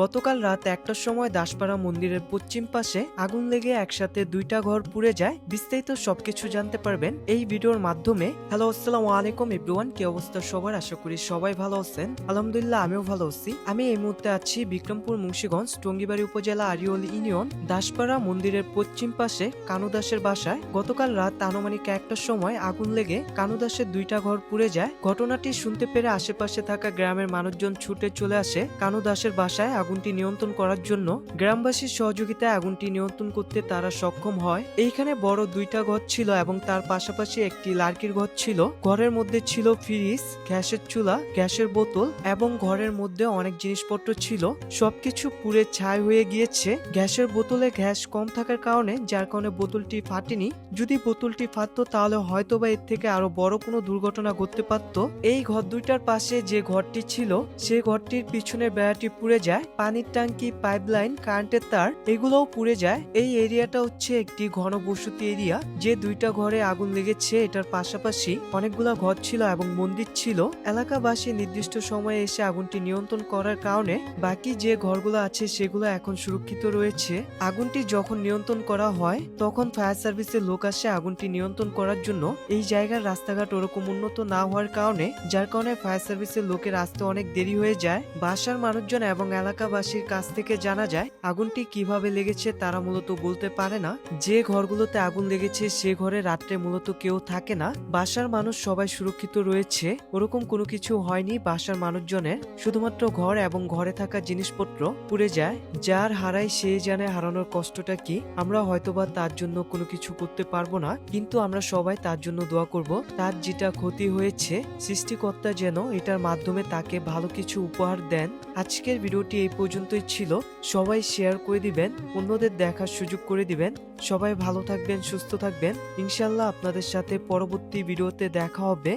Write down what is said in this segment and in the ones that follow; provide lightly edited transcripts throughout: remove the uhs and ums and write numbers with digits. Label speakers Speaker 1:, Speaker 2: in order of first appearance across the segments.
Speaker 1: গতকাল রাত ১টার সময় দাসপাড়া মন্দিরের পশ্চিম পাশে আগুন লেগে একসাথে দুইটা ঘর পুড়ে যায়। বিস্তারিত সবকিছু জানতে পারবেন এই ভিডিওর মাধ্যমে। হ্যালো, আসসালামু আলাইকুম এভরিওয়ান, কি অবস্থা সবার? আশা করি সবাই ভালো আছেন। আলহামদুলিল্লাহ, আমিও ভালো আছি। আমি এই মুহূর্তে আছি বিক্রমপুর মুন্সিগঞ্জ টঙ্গিবাড়ি উপজেলা আরিয়ল ইউনিয়ন দাসপাড়া মন্দিরের পশ্চিম পাশে কানু দাসের বাসায়। গতকাল রাত আনুমানিক ১টার সময় আগুন লেগে কানু দাসের দুইটা ঘর পুড়ে যায়। ঘটনাটি শুনতে পেরে আশেপাশে থাকা গ্রামের মানুষজন ছুটে চলে আসে কানু দাসের বাসায় আগুনটি নিয়ন্ত্রণ করার জন্য। গ্রামবাসীর সহযোগিতায় আগুনটি নিয়ন্ত্রণ করতে তারা সক্ষম হয়। এইখানে বড় দুইটা ঘর ছিল এবং তার পাশাপাশি একটি লার্কির ঘর ছিল। ঘরের মধ্যে ছিল ফ্রিজ, গ্যাসের চুলা, গ্যাসের বোতল এবং ঘরের মধ্যে অনেক জিনিসপত্র ছিল। সবকিছু পুড়ে ছাই হয়ে গিয়েছে। গ্যাসের বোতলে গ্যাস কম থাকার কারণে যার কারণে বোতলটি ফাটেনি। যদি বোতলটি ফাটতো তাহলে হয়তোবা এর থেকে আরো বড় কোনো দুর্ঘটনা ঘটতে পারত। এই ঘর দুইটার পাশে যে ঘরটি ছিল সেই ঘরটির পিছনের বেড়াটি পুড়ে যায়। পানির ট্যাঙ্কি, পাইপলাইন, কারেন্টের তার এগুলোও পুড়ে যায়। এই এরিয়াটা হচ্ছে একটি ঘনবসতি এরিয়া। যে দুইটা ঘরে আগুন লেগেছে এটার পাশাপাশি অনেকগুলা ঘর ছিল এবং মন্দির ছিল। এলাকাবাসী নির্দিষ্ট সময়ে এসে আগুনটি নিয়ন্ত্রণ করার কারণে বাকি যে ঘরগুলো আছে সেগুলো এখন সুরক্ষিত রয়েছে। আগুনটি যখন নিয়ন্ত্রণ করা হয় তখন ফায়ার সার্ভিসের লোক আসে আগুনটি নিয়ন্ত্রণ করার জন্য। এই জায়গার রাস্তাঘাট ওরকম উন্নত না হওয়ার কারণে যার কারণে ফায়ার সার্ভিসের লোকের আসতে অনেক দেরি হয়ে যায়। বাসার মানুষজন এবং এলাকাবাসীর কাছ থেকে জানা যায় আগুনটি কিভাবে লেগেছে তারা মূলত বলতে পারে না। যে ঘরগুলোতে আগুন লেগেছে সে ঘরে রাত্রে মূলত কেউ থাকে না। বাসার মানুষ সবাই সুরক্ষিত রয়েছে, ওরকম কোনো কিছু হয়নি বাসার মানুষজনের। শুধুমাত্র ঘর এবং ঘরে থাকা জিনিসপত্র পুড়ে যায়। যার হারায় সে জানে হারানোর কষ্টটা কি। আমরা হয়তোবা তার জন্য কোনো কিছু করতে পারবো না, কিন্তু আমরা সবাই তার জন্য দোয়া করব। তার যেটা ক্ষতি হয়েছে সৃষ্টিকর্তা যেন এটার মাধ্যমে তাকে ভালো কিছু উপহার দেন। আজকের ভিডিওটি এই পর্যন্তই ছিল। সবাই শেয়ার করে দিবেন, অন্যদের দেখার সুযোগ করে দিবেন। সবাই ভালো থাকবেন, সুস্থ থাকবেন। ইনশাল্লাহ আপনাদের সাথে পরবর্তী ভিডিওতে দেখা হবে।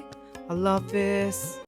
Speaker 1: আল্লাহ হাফেজ।